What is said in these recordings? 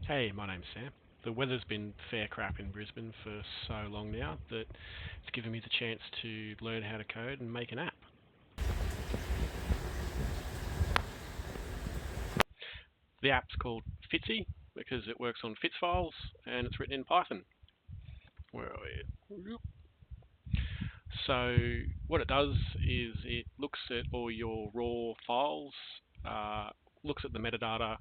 Hey, my name's Sam. The weather's been fair crap in Brisbane for so long now that it's given me the chance to learn how to code and make an app. The app's called FITSy because it works on FITS files and it's written in Python. Where are we? So what it does is it looks at all your raw files, looks at the metadata,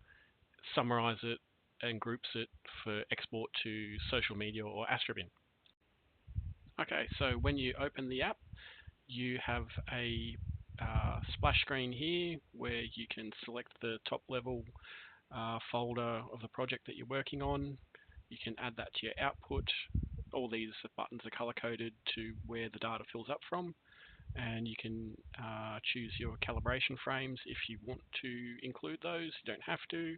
summarizes it and groups it for export to social media or AstroBin. Okay, so when you open the app, you have a splash screen here where you can select the top level folder of the project that you're working on. You can add that to your output. All these buttons are color coded to where the data fills up from, and you can choose your calibration frames if you want to include those. You don't have to.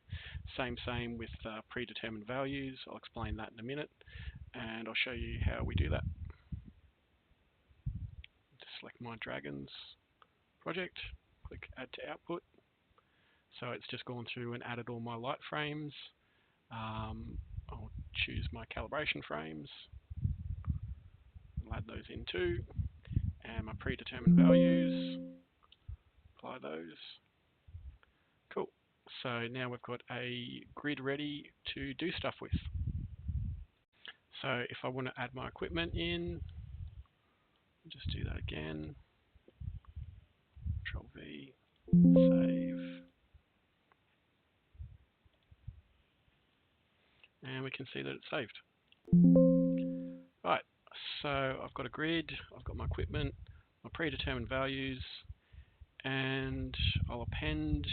Same with predetermined values. I'll explain that in a minute, and I'll show you how we do that. Just select my Dragons project, click add to output. So it's just gone through and added all my light frames. I'll choose my calibration frames, I'll add those in too, and my predetermined values, apply those. Cool. So now we've got a grid ready to do stuff with. So if I want to add my equipment in, just do that again. Control V, save. And we can see that it's saved. Right, so I've got a grid, I've got my equipment, my predetermined values, and I'll append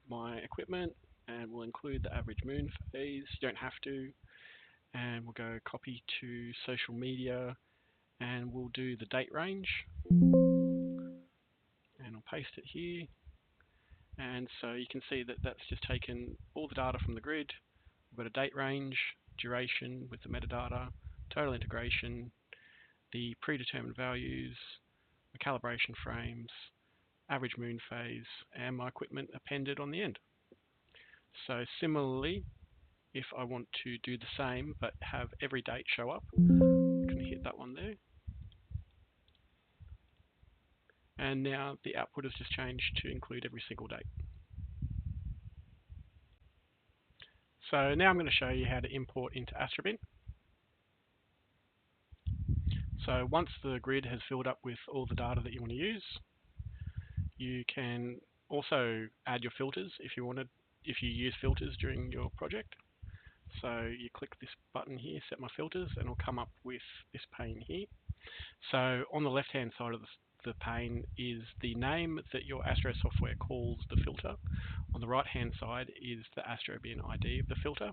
my equipment and we'll include the average moon phase. You don't have to. And we'll go copy to social media and we'll do the date range. And I'll paste it here. And so you can see that that's just taken all the data from the grid. We've got a date range, duration with the metadata, total integration, the predetermined values, the calibration frames, average moon phase, and my equipment appended on the end. So similarly, if I want to do the same but have every date show up, I can hit that one there. And now the output has just changed to include every single date. So now I'm going to show you how to import into AstroBin. So once the grid has filled up with all the data that you want to use, you can also add your filters if you use filters during your project. So you click this button here, set my filters, and it'll come up with this pane here. So on the left hand side of the pane is the name that your Astro software calls the filter. On the right hand side is the AstroBin ID of the filter.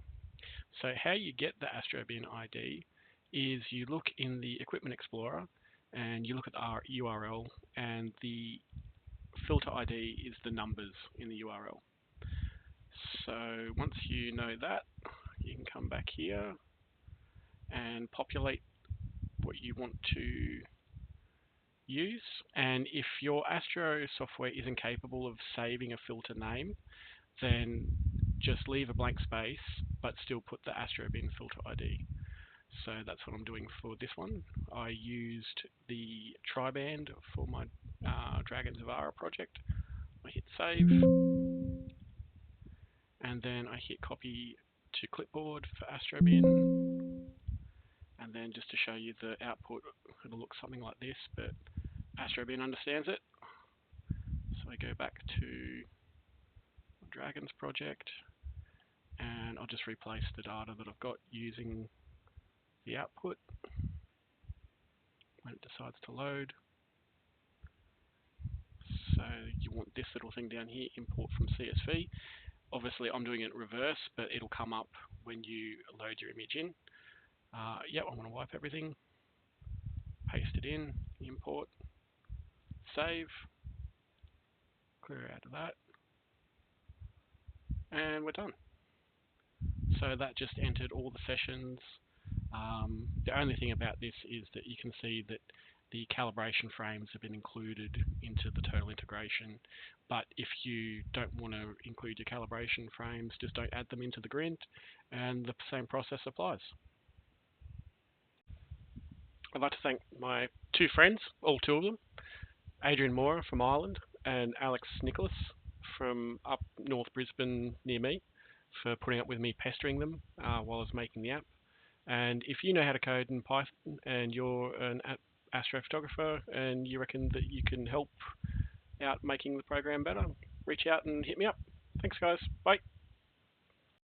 So how you get the AstroBin ID is you look in the Equipment Explorer and you look at our URL, and the filter ID is the numbers in the URL. So once you know that, you can come back here and populate what you want to use. And if your Astro software isn't capable of saving a filter name, then just leave a blank space but still put the AstroBin filter ID. So that's what I'm doing for this one. I used the triband for my Dragons of Ara project. I hit save, and then I hit copy to clipboard for AstroBin, and then just to show you the output, it'll look something like this, but AstroBin understands it. So I go back to my Dragons project, and I'll just replace the data that I've got using the output when it decides to load. So you want this little thing down here, import from CSV. Obviously I'm doing it in reverse, but it'll come up when you load your image in. Yep, I want to wipe everything, paste it in, import, save, clear out of that, and we're done. So that just entered all the sessions. The only thing about this is that you can see that the calibration frames have been included into the total integration. But if you don't want to include your calibration frames, just don't add them into the grid, and the same process applies. I'd like to thank my two friends, all two of them, Adrian Mora from Ireland and Alex Nicholas from up North Brisbane near me, for putting up with me pestering them while I was making the app. And if you know how to code in Python and you're an astrophotographer and you reckon that you can help out making the program better, reach out and hit me up. Thanks, guys. Bye.